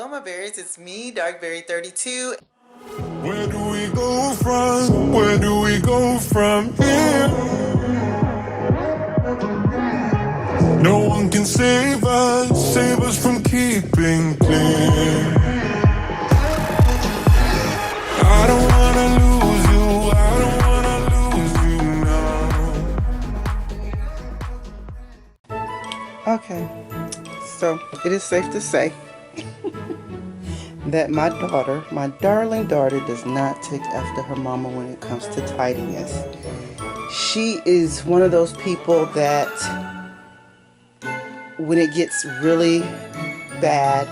Hello my berries, it's me, Darkberry32. Where do we go from? Where do we go from here? No one can save us from keeping clear. I don't wanna lose you, I don't wanna lose you now. Okay, so it is safe to say that my daughter, my darling daughter, does not take after her mama when it comes to tidiness. She is one of those people that when it gets really bad,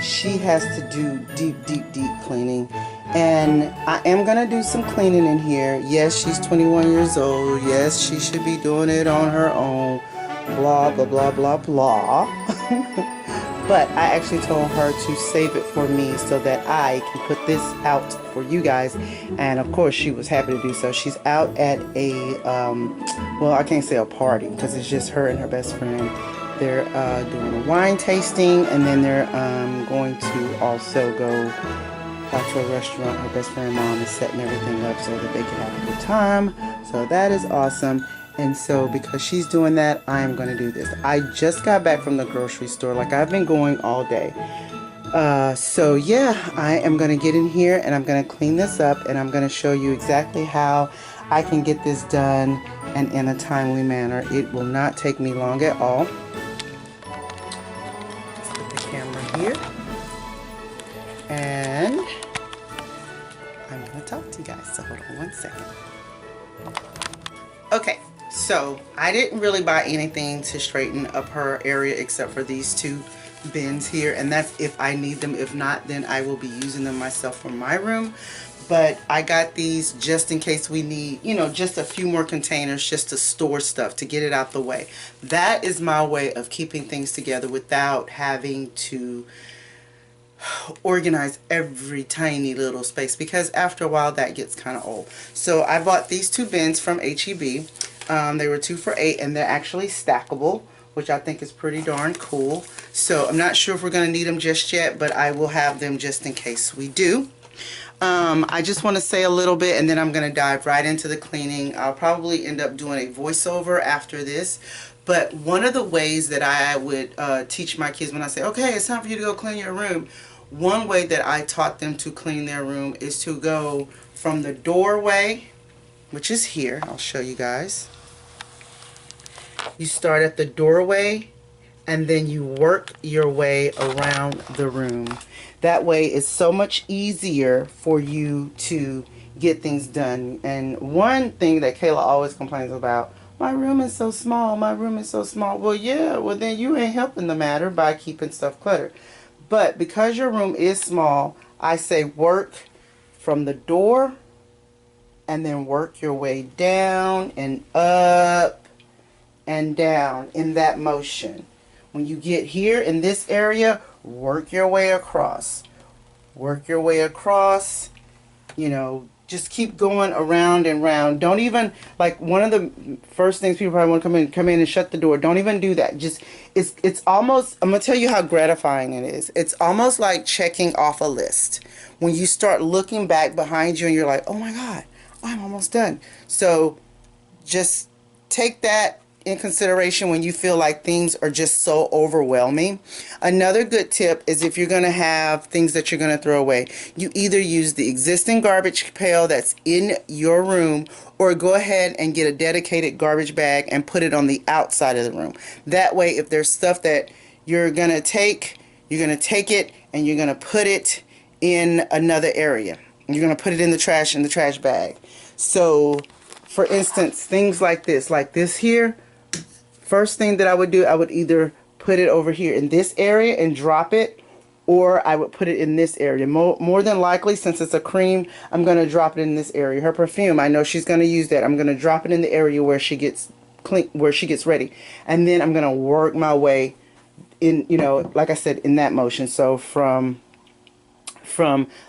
she has to do deep cleaning. And I am going to do some cleaning in here. Yes, she's 21 years old. Yes, she should be doing it on her own. Blah, blah, blah, blah, blah. But I actually told her to save it for me so that I can put this out for you guys. And of course, she was happy to do so. She's out at a, well, I can't say a party because it's just her and her best friend. They're doing a wine tasting, and then they're going to also go to a restaurant. Her best friend mom is setting everything up so that they can have a good time. So that is awesome. And so because she's doing that, I am going to do this. I just got back from the grocery store. Like, I've been going all day. So yeah, I am going to get in here and I'm going to clean this up, and I'm going to show you exactly how I can get this done and in a timely manner. It will not take me long at all. Let's put the camera here. And I'm going to talk to you guys. So hold on one second. Okay. So I didn't really buy anything to straighten up her area except for these two bins here, and that's if I need them. If not, then I will be using them myself for my room. But I got these just in case we need, you know, just a few more containers just to store stuff, to get it out the way. That is my way of keeping things together without having to organize every tiny little space, because after a while that gets kind of old. So I bought these two bins from HEB. They were 2 for $8, and they're actually stackable, which I think is pretty darn cool. So I'm not sure if we're going to need them just yet, but I will have them just in case we do. I just want to say a little bit, and then I'm going to dive right into the cleaning. I'll probably end up doing a voiceover after this. But one of the ways that I would teach my kids when I say, okay, it's time for you to go clean your room, one way that I taught them to clean their room is to go from the doorway, which is here. I'll show you guys. You start at the doorway, and then you work your way around the room. That way it's so much easier for you to get things done. And one thing that Kayla always complains about, my room is so small, my room is so small. Well, yeah, well then you ain't helping the matter by keeping stuff cluttered. But because your room is small, I say work from the door and then work your way down and up and down in that motion. When you get here in this area, work your way across. Work your way across, you know, just keep going around and round. Don't even, like, one of the first things people probably want to come in and shut the door. Don't even do that. Just, it's almost, I'm going to tell you how gratifying it is. It's almost like checking off a list. When you start looking back behind you and you're like, oh my God, I'm almost done. So just take that in consideration when you feel like things are just so overwhelming. Another good tip is, if you're going to have things that you're going to throw away, you either use the existing garbage pail that's in your room, or go ahead and get a dedicated garbage bag and put it on the outside of the room. That way, if there's stuff that you're going to take it and you're going to put it in another area. You're going to put it in the trash bag. So for instance, things like this here, first thing that I would do, I would either put it over here in this area and drop it, or I would put it in this area. More than likely, since it's a cream, I'm going to drop it in this area. Her perfume, I know she's going to use that. I'm going to drop it in the area where she gets clean, where she gets ready. And then I'm going to work my way in, you know, like I said, in that motion. So from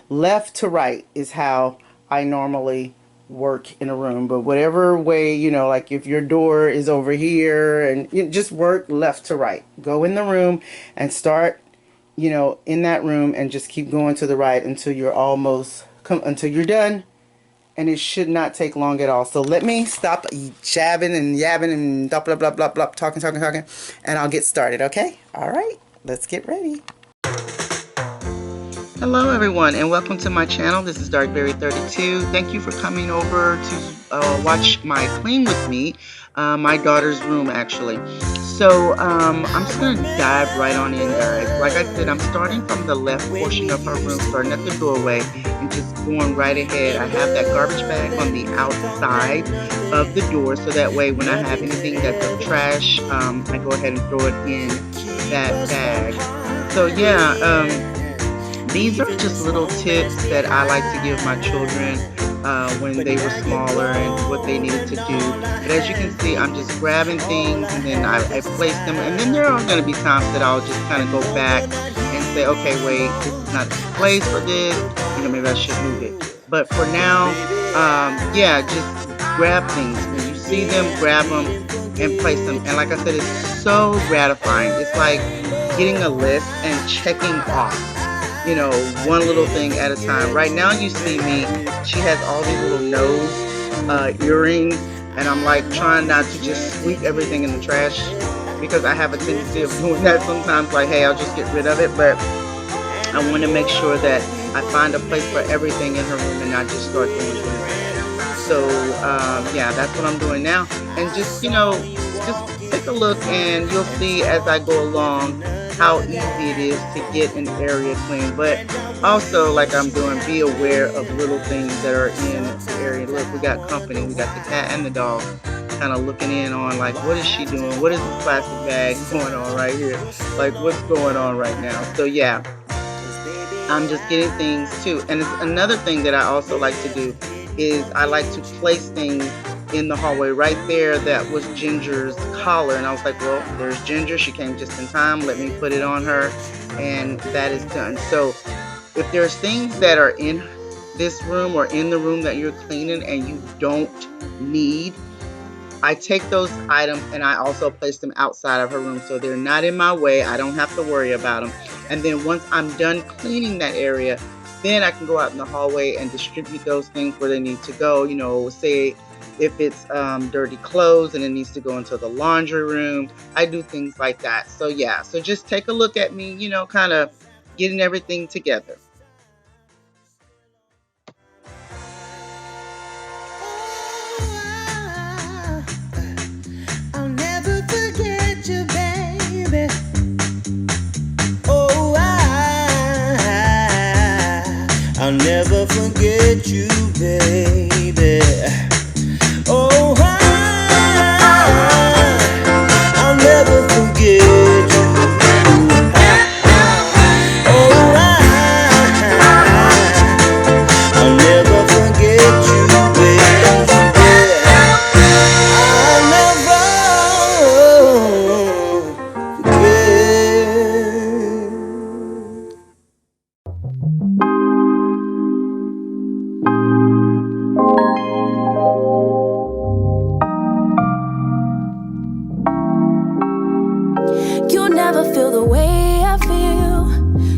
left to right is how I normally work in a room. But whatever way, you know, like if your door is over here, and you just work left to right. Go in the room and start in that room, and just keep going to the right until until you're done. And it should not take long at all. So let me stop jabbing and yabbing and blah, blah, blah, blah, blah, talking, and I'll get started, okay? All right, let's get ready. Hello, everyone, and welcome to my channel. This is Darkberry32. Thank you for coming over to watch my clean with me, my daughter's room, actually. So I'm just going to dive right on in, guys. Like I said, I'm starting from the left portion of her room, starting at the doorway, and just going right ahead. I have that garbage bag on the outside of the door, so that way when I have anything that's of trash, I go ahead and throw it in that bag. So yeah, these are just little tips that I like to give my children when they were smaller and what they needed to do. But as you can see, I'm just grabbing things and then I place them. And then there are going to be times that I'll just kind of go back and say, okay, wait, this is not the place for this. Maybe I should move it. But for now, yeah, just grab things. When you see them, grab them and place them. And like I said, it's so gratifying. It's like getting a list and checking off, one little thing at a time. Right now you see me, she has all these little nose earrings, and I'm like trying not to just sweep everything in the trash, because I have a tendency of doing that sometimes, like, hey, I'll just get rid of it. But I want to make sure that I find a place for everything in her room and not just start doing things. So yeah, that's what I'm doing now. And just just take a look and you'll see as I go along how easy it is to get an area clean. But also, like I'm doing, be aware of little things that are in the area. Look, we got company. We got the cat and the dog kind of looking in on, like, what is she doing? What is this plastic bag going on right here? Like, what's going on right now? So yeah, I'm just getting things too. And it's another thing that I also like to do is I like to place things in the hallway. Right there, that was Ginger's collar, and I was like, well, there's Ginger, she came just in time, let me put it on her, and that is done. So if there's things that are in this room or in the room that you're cleaning and you don't need, I take those items and I also place them outside of her room, so they're not in my way. I don't have to worry about them. And then once I'm done cleaning that area, then I can go out in the hallway and distribute those things where they need to go. Say if it's dirty clothes and it needs to go into the laundry room, I do things like that. So yeah, so just take a look at me, kind of getting everything together. I'll never forget you, baby. Oh, I'll never forget you, baby. Oh, I'll never forget you. Oh, I'll never forget you, baby. I'll never forget. You'll never feel the way I feel.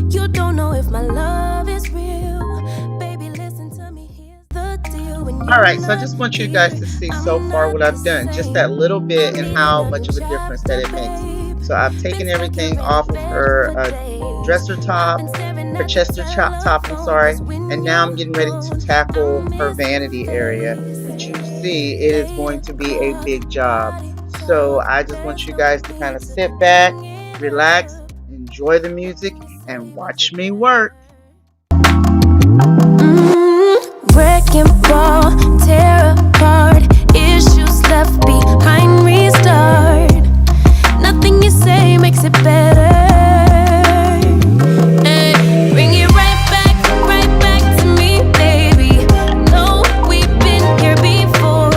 You don't know if my love is real. Baby, listen to me, here's the deal. Alright, so I just want you guys to see so far what I've done, just that little bit and how much of a difference that it makes. So I've taken everything off of her dresser top, her Chester top, I'm sorry, and now I'm getting ready to tackle her vanity area. But you see, it is going to be a big job. So I just want you guys to kind of sit back, relax, enjoy the music, and watch me work. Wreck and fall, tear apart, issues left behind, restart. Nothing you say makes it better. Hey, bring it right back to me, baby. No, we've been here before.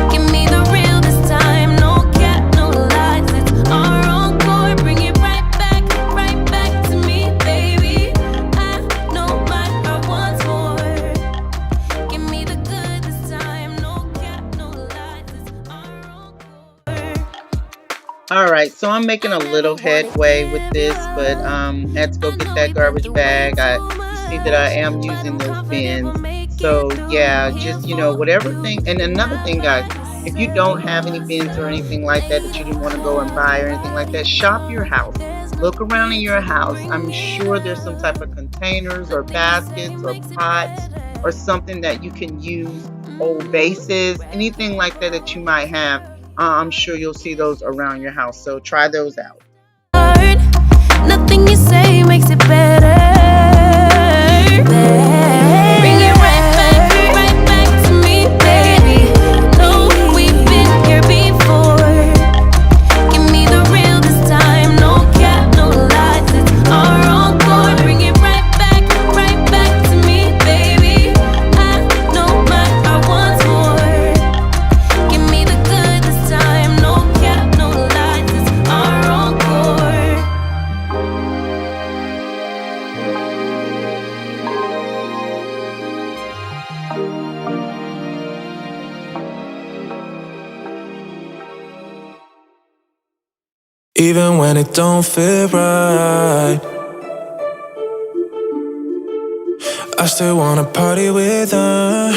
Give me the real this time, no cap, no lies. It's our own core. Bring it right back to me, baby. I know my heart wants more. Give me right, so I'm making a little headway with this, but had to go get that garbage bag. You see that I am using those bins. So yeah, just whatever thing. And another thing, guys, if you don't have any bins or anything like that that you didn't want to go and buy or anything like that, shop your house. Look around in your house. I'm sure there's some type of containers or baskets or pots or something that you can use, old vases, anything like that that you might have. I'm sure you'll see those around your house. So try those out. Nothing you say makes it better. Bring it right back to me, baby. No, we've been here before. Give me the real this time. No cap, no lies. It's our encore. Bring it right back to me, baby. I know my heart wants more. Give me the good this time. No cap, no lies. It's our encore. Even when it don't feel right, I still wanna party with her.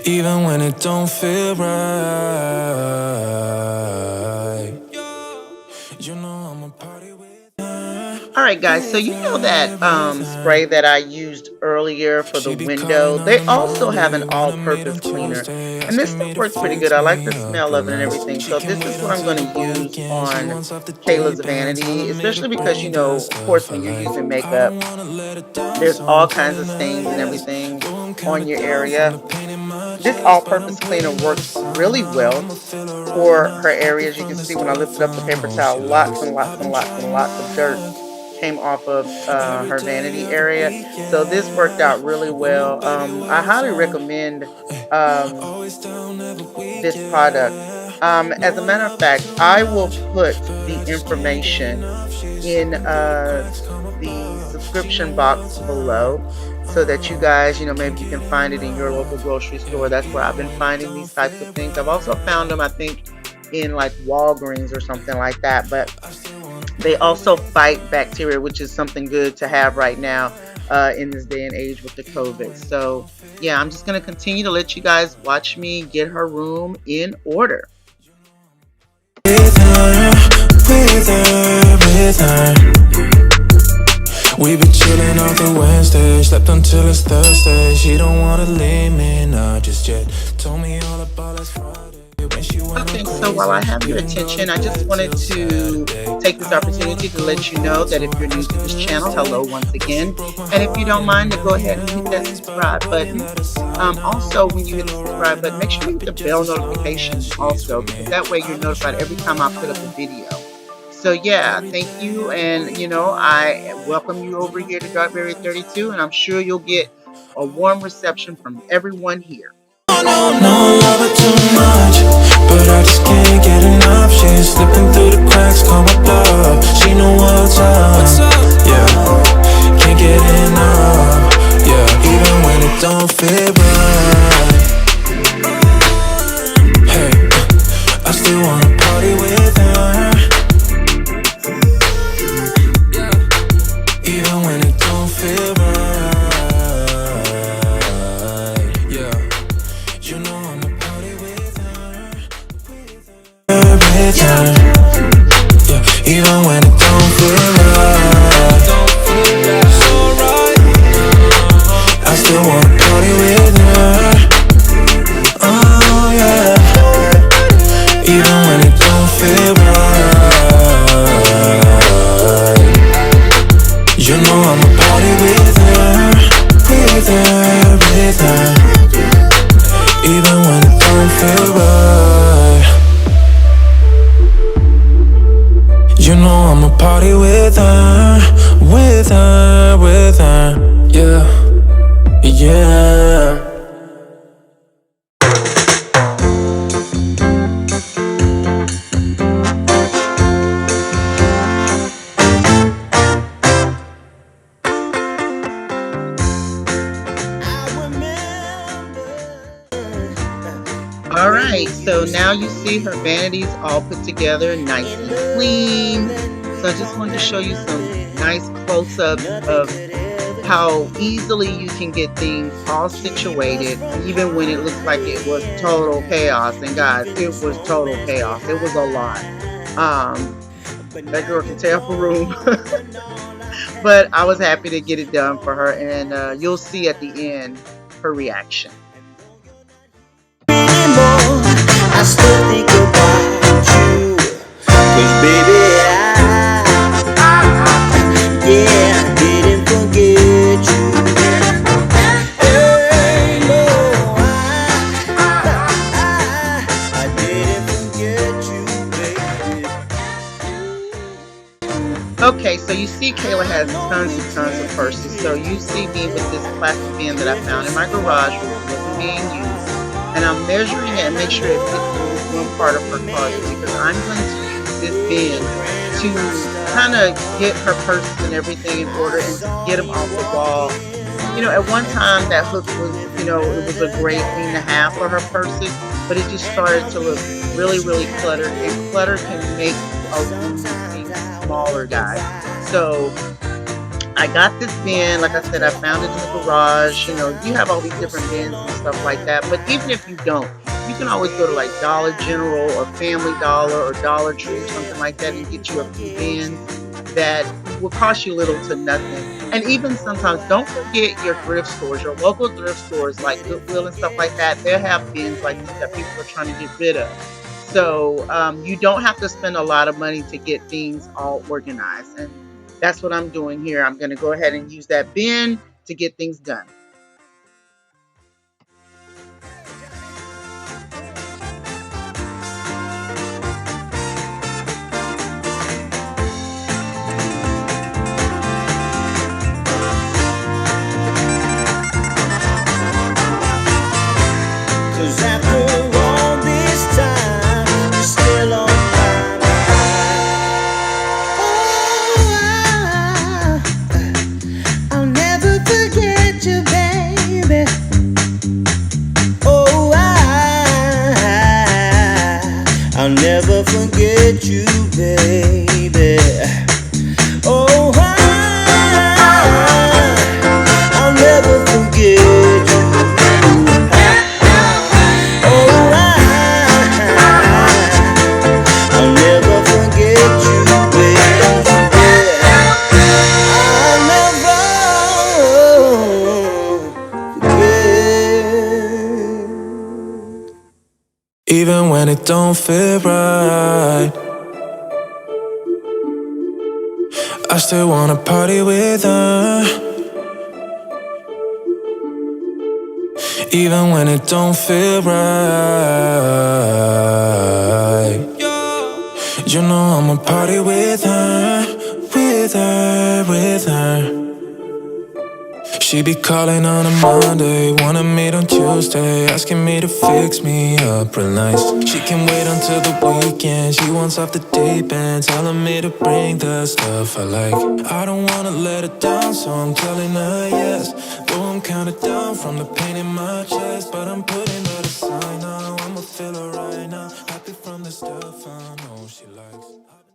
Even when it don't feel right, you know I'ma party with her. All right, guys. So you know that spray that I used earlier for the window? They also have an all-purpose cleaner, and this stuff works pretty good. I like the smell of it and everything. So this is what I'm going to use on Kayla's Vanity, especially because of course, when you're using makeup, there's all kinds of stains and everything on your area. This all-purpose cleaner works really well for her areas. You can see when I lifted up the paper towel, lots and lots and lots and lots of dirt came off of her vanity area. So this worked out really well. I highly recommend this product. As a matter of fact, I will put the information in the subscription box below so that you guys, maybe you can find it in your local grocery store. That's where I've been finding these types of things. I've also found them, I think, in like Walgreens or something like that. But they also fight bacteria, which is something good to have right now in this day and age with the COVID. So yeah, I'm just going to continue to let you guys watch me get her room in order. With her. We been chillin' off the Wednesday, slept until it's Thursday. She don't wanna leave me, not just yet. Told me all about last Friday when she went Okay, so while I have your attention, I just wanted to take this opportunity to let you know that if you're new to this channel, hello once again. And if you don't mind, to go ahead and hit that subscribe button. Also, when you hit the subscribe button, make sure you hit the bell notification also, because that way you're notified every time I put up a video. So yeah, thank you, and I welcome you over here to Darkberry 32, and I'm sure you'll get a warm reception from everyone here. No, love her too much, but I just can't get enough. She's slipping through the cracks, call my bluff. She know what's up, yeah. Can't get enough, yeah. Even when it don't feel right. Hey, I still wanna party with her. Even when it don't feel right, yeah. You know I'ma party with her. Yeah. Even when it don't feel right, I still wanna party with her. Oh yeah. Even when it don't feel right, you know I'ma party with her, with her, with her. Even when it don't feel right, you know I'ma party with her, with her, with her. Yeah, yeah. All right, So now you see her vanities all put together, nice and clean. So I just wanted to show you some nice close-ups of how easily you can get things all situated, even when it looks like it was total chaos. And guys, it was total chaos. It was a lot. That girl can tear up a room, but I was happy to get it done for her, and you'll see at the end her reaction. Anymore. I still think about you. 'Cause baby, yeah, I didn't forget you. Hey, no, I didn't forget you, baby. Okay, so you see Kayla has tons and tons of purses. So you see me with this plastic bin that I found in my garage, which wasn't being used. And I'm measuring it and make sure it fits in this one part of her closet, because I'm going to use this bin to kind of get her purses and everything in order and get them off the wall. You know, at one time that hook was, you know, it was a great thing to have for her purses, but it just started to look really, really cluttered, and clutter can make a room seem smaller, guys. So I got this bin, like I said, I found it in the garage. You know, you have all these different bins and stuff like that. But even if you don't, you can always go to like Dollar General or Family Dollar or Dollar Tree or something like that and get you a few bins that will cost you little to nothing. And even sometimes, don't forget your thrift stores, your local thrift stores like Goodwill and stuff like that. They'll have bins like this that people are trying to get rid of. So you don't have to spend a lot of money to get things all organized. And that's what I'm doing here. I'm going to go ahead and use that bin to get things done. Cause after all this time, you're still on my mind. Oh, I'll never forget you, baby. Oh, I'll never forget you, baby. Oh, I'll never forget you. I'll never forget you, baby. I'll never forget. Even when it don't feel right, I still wanna party with her. Even when it don't feel right, you know I'ma party with her, with her, with her. She be calling on a Monday, wanna meet on Tuesday, asking me to fix me up real nice. She can wait until the weekend, she wants off the deep end, telling me to bring the stuff I like. I don't wanna let her down, so I'm telling her yes. Though I'm kinda down from the pain in my chest, but I'm putting her aside now. I'ma feel her right now, happy from the stuff I know she likes.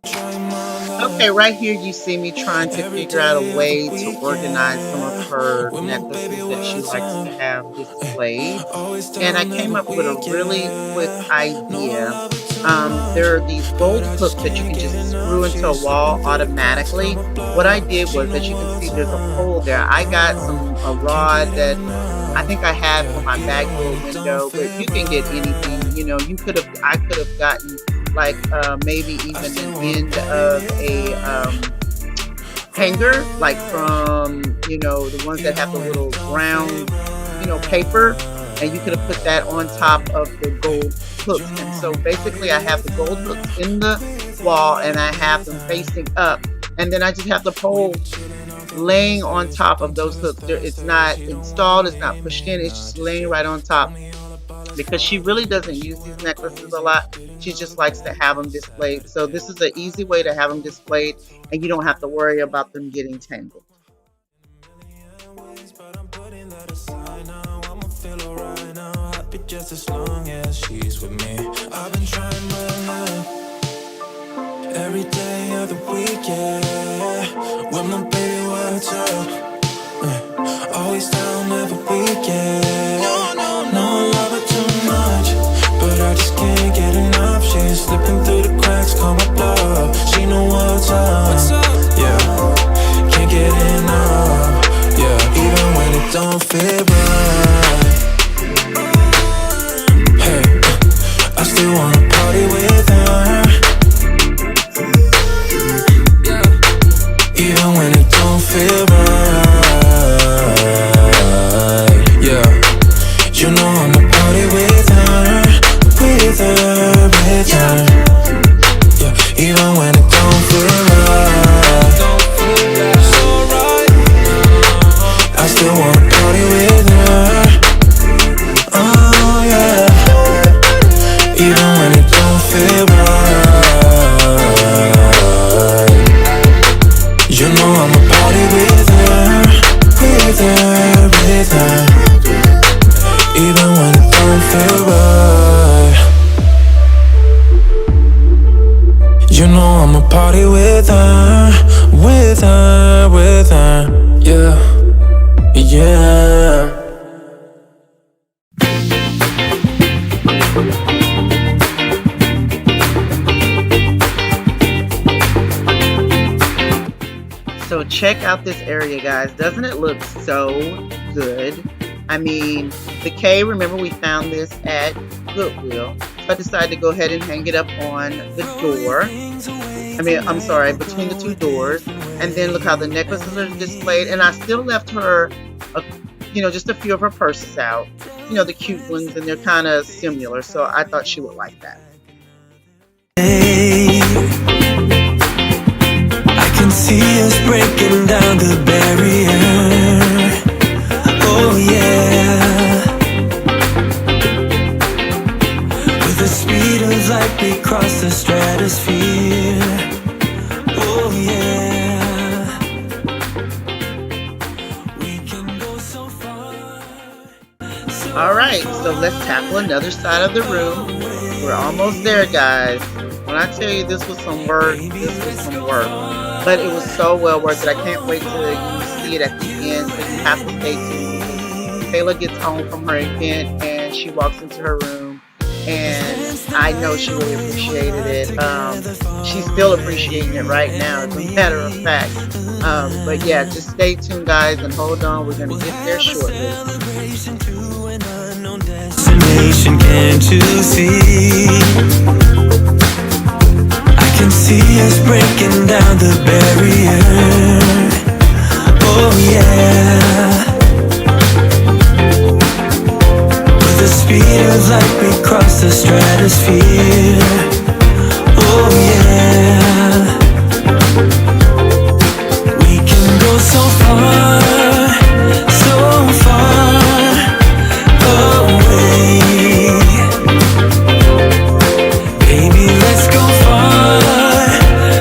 Trying my luck. Okay, right here you see me trying to Every figure out a day of the way to organize some of her weekend, with my baby necklaces that she was likes to on. have displayed. Always And I down came every up with a week, really quick yeah. No idea. love tonight, There are these but gold I hooks just that you can't can get just screw enough. into a She's wall slipping through the cracks, automatically. come What I apart. did She was, know as you can see, what's there's a up, pole there. I got a can't rod get that I enough. think I had for my Yeah, back even when door it don't window, but feel you can get right, anything. You know, I could have gotten like maybe I even still an wanna end party of with a her. hanger, like Oh, from, you know, the ones that have even the when it little don't feel brown, you know, paper, and you could have put that on right, top of the gold you hooks. know And so I'ma basically party I have the with gold hooks in her, the with wall and I have them her. facing up. And then I just have the We be pole chillin' off the laying last on day, top sip of those until it's hooks. It's Thursday. not She don't wanna installed, it's lay not me pushed in, it's down, just just laying say, right on tell top, me all about us because she really hobbies. doesn't What you use these wanna do necklaces is a it lot. getting She on just my likes to have them nerves displayed. So this is Saturday. an easy way to have them displayed, and you don't have to worry about them getting tangled. But I'm putting that aside now. I'ma feel alright now. Happy just as long as she's with me. I've been trying my luck every day of the week, yeah. When my baby, what's up? Always down every weekend. No, I love her too much, but I just can't get enough. She's slipping through the cracks, call my bluff. She know what's up, yeah. Can't get enough, yeah. Even when it don't feel right. Hey, I still wanna party with her. Even when it don't feel right, yeah. You know I'ma party with her, with her, with her, yeah. Even when it don't feel right, I still wanna party with her, oh yeah. Even when it don't feel right, you know I'ma party with her, with her, with her. Even when it don't feel right, you know I'ma party with her, with her, with her, yeah, yeah. So check out this area, guys. Doesn't it look so good? I mean, the K, remember we found this at Goodwill. So I decided to go ahead and hang it up on the door. I'm sorry, between the two doors. And then look how the necklaces are displayed. And I still left her, just a few of her purses out. The cute ones, and they're kind of similar. So I thought she would like that. I can see us breaking down the barrier. Oh yeah. With the speed of light we cross the stratosphere. Oh yeah. We can go so far. Alright, so let's tackle another side of the room. We're almost there, guys. When I tell you this was some work, this was some work. But it was so well worth it. I can't wait till you see it at the end. So you have to stay tuned. Kayla gets home from her event and she walks into her room, and I know she really appreciated it. She's still appreciating it right now, as a matter of fact. But yeah, just stay tuned, guys, and hold on. We're going to get there shortly. Destination, can't you see? I can see us breaking down the barrier. Oh yeah. With the speed of light we cross the stratosphere. Oh yeah. We can go so far, so far away. Baby, let's go far,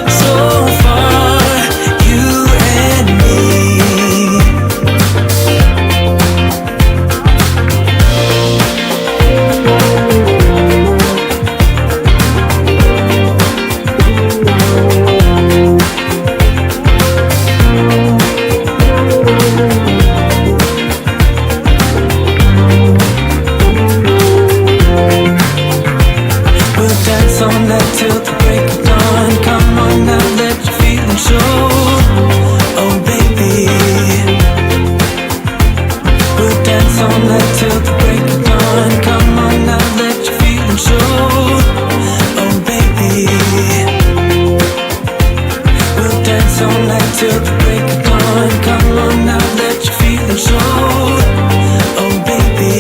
so far, you and me. We'll dance all night till the break of dawn. Come on now, let your feelings show. Oh baby, we'll dance all night till the break of dawn. Come on now, let your feelings show. Oh baby, we'll dance all night till the break of dawn. Come on now, let your feelings show. Oh baby,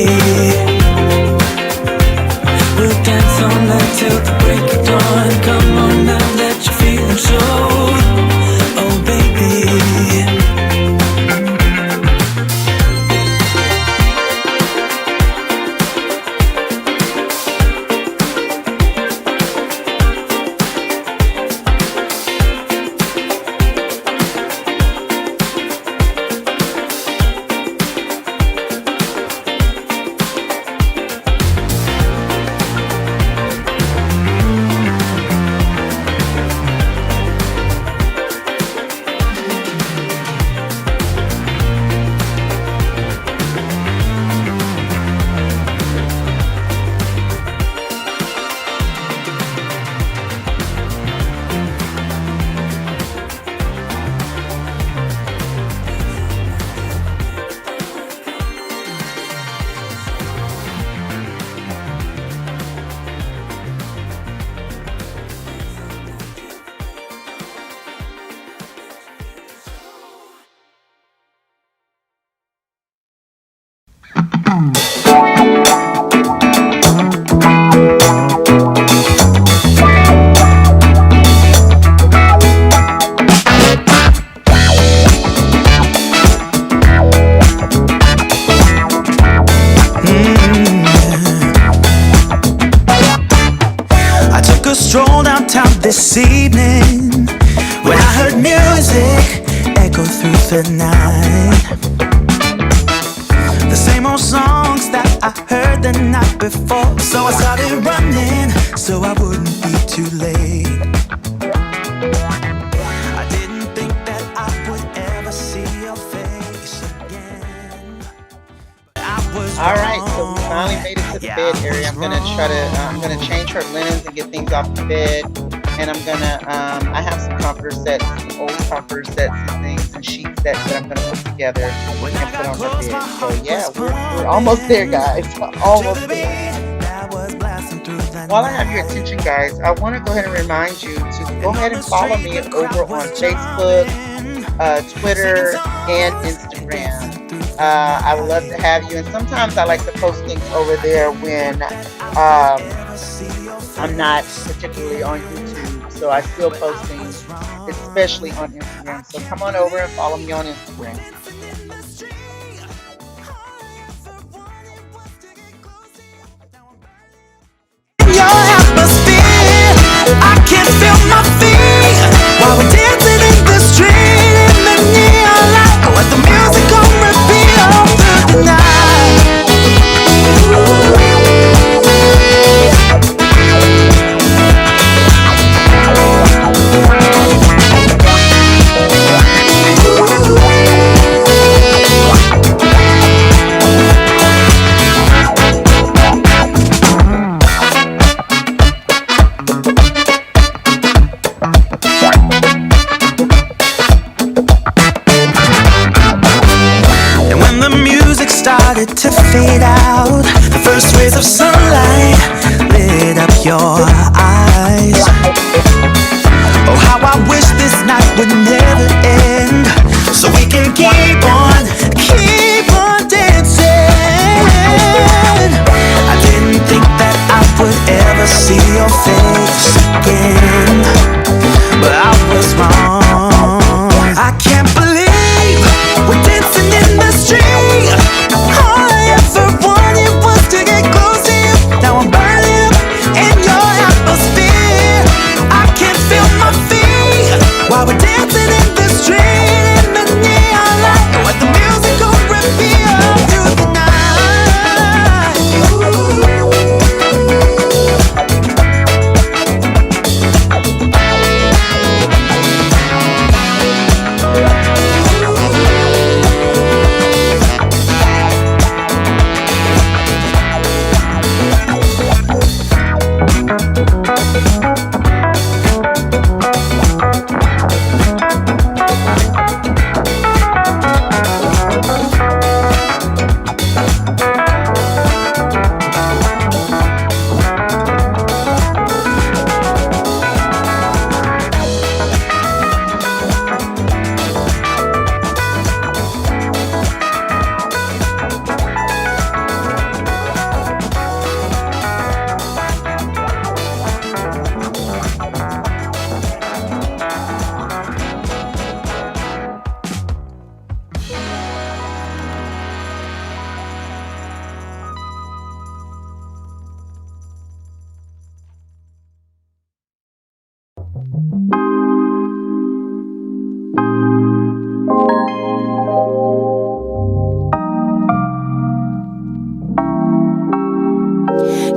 we'll dance all night till the break of dawn. Come on now, let your feelings show. Oh baby. I took a stroll downtown this evening when I heard music echo through the night. The same old songs that I heard the night before. So I started running so I wouldn't be too late. I didn't think that I would ever see your face again. All right, so we finally made it to the bed area. I'm gonna change her linens and get things off the bed. And I'm gonna, I have some comforter sets, some old comforter sets and things, and sheet sets that I'm gonna put together and put on her bed. So yeah, we're almost there, guys. Almost there. While I have your attention, guys, I want to go ahead and remind you to go ahead and follow me over on Facebook, Twitter, and Instagram. I would love to have you, and sometimes I like to post things over there when I'm not particularly on YouTube, so I still post things, especially on Instagram. So come on over and follow me on Instagram. Your atmosphere, I can feel my feet while we're dancing in the street in the neon light. Let the music on repeat all through the night. Started to fade out. The first rays of sunlight lit up your eyes. Oh, how I wish this night would never end, so we can keep on dancing. I didn't think that I would ever see your face again, but I was wrong. I can't believe we're dancing in the street. All I ever wanted was to get close to you. Now I'm burning up in your atmosphere. I can feel my feet while we're dancing in the street in the neon light. Let the music go repeat all through the night.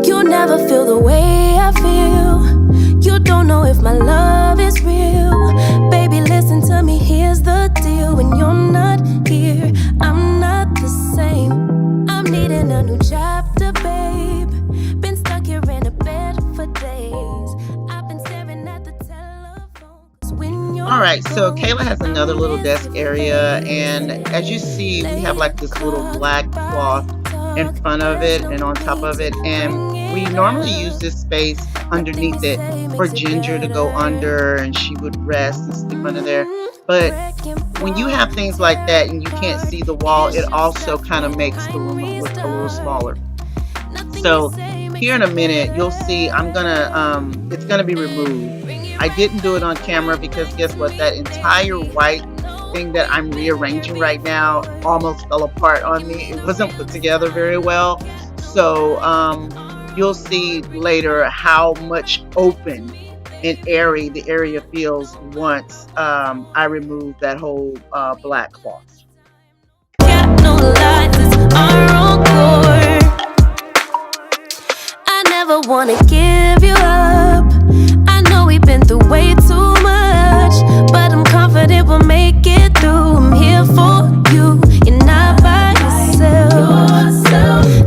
You never feel the way I feel. You don't know if my love is real. Baby, listen to me, here's the deal. When you're not here, I'm not the same. I'm needing a new chapter, babe. Been stuck here in a bed for days. I've been staring at the telephone. All right, so Kayla has another little desk area, and as you see, we have like this little black cloth in front of it and on top of it. And we normally use this space underneath it for Ginger to go under, and she would rest and sleep under there. But when you have things like that and you can't see the wall, it also kind of makes the room look a little smaller. So here in a minute, you'll see it's gonna be removed. I didn't do it on camera because guess what? That entire white thing that I'm rearranging right now almost fell apart on me. It wasn't put together very well. So you'll see later how much open and airy the area feels once I remove that whole black cloth. No lies, it's our own core. I never wanna give you up. I know we've been through way too much, but I'm confident we'll make it through. I'm here for you, you're not by yourself.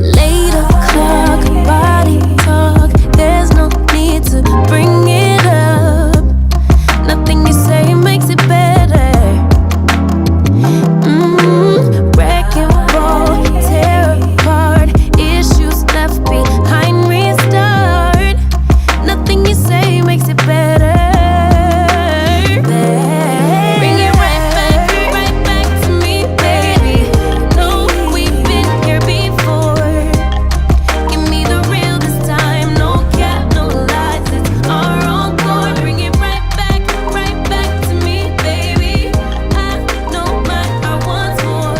Later clock, body talk. There's no need to bring it up. Nothing you say makes it better. Wreck and roll, tear apart. Issues left behind, restart. Nothing you say makes it better. Bring it right back to me, baby. No, we've been here before. Give me the real this time. No cap, no lies. It's our own core. Bring it right back to me, baby. I know my heart wants more.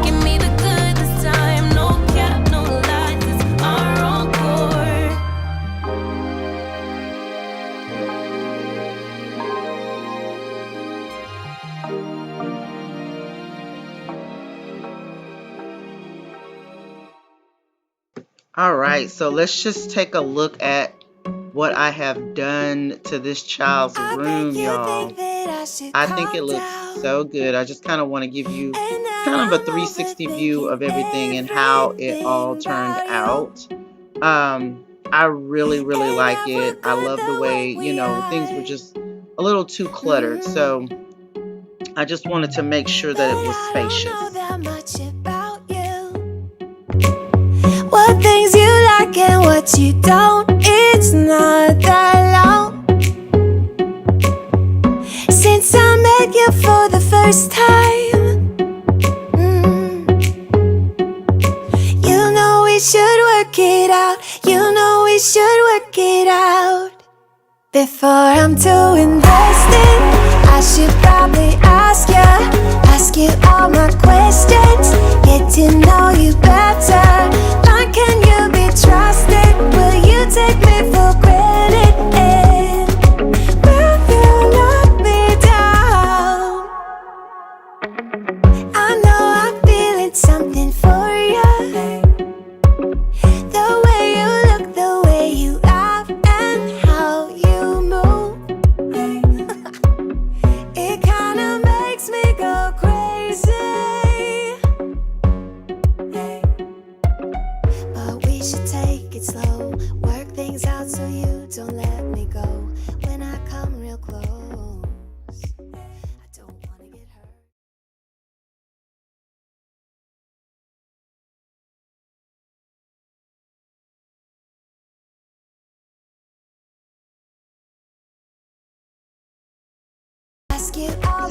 Give me the good this time. No cap, no lies. It's our own core. All right, so let's just take a look at what I have done to this child's room, y'all. I think it looks so good. I just kind of want to give you kind of a 360 view of everything and how it all turned out. I really, really like it. I love the way, things were just a little too cluttered. So I just wanted to make sure that it was spacious. What things you like and what you don't, it's not that long since I met you for the first time. You know we should work it out. You know we should work it out. Before I'm too invested, I should probably ask you all my questions, get to know you better. Like, can you be trusted? Will you take me for granted? And will you let me down? I know I'm feeling something for you. The way you look, the way you laugh, and how you move. It kinda makes me go crazy. But we should take it slow, work things out so you don't let me go. When I come real close, I don't wanna get hurt.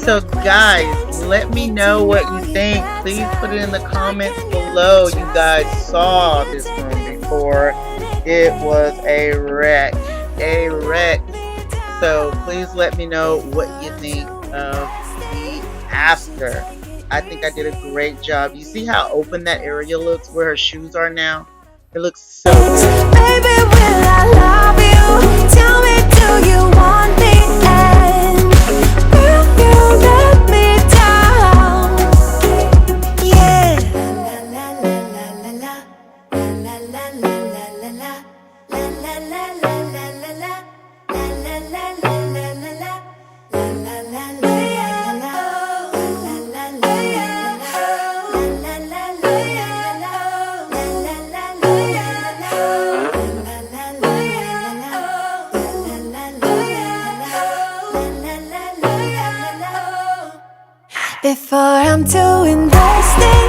So guys, let me know what you think. Please put it in the comments below. You guys saw this room before. It was a wreck. So please let me know what you think of the after. I think I did a great job. You see how open that area looks where her shoes are now? It looks so good. Baby, will I love you? Tell me, do you want me? And will you let me down? Yeah. La la la la la la la la la la la la la la la la la la la. Before I'm too invested,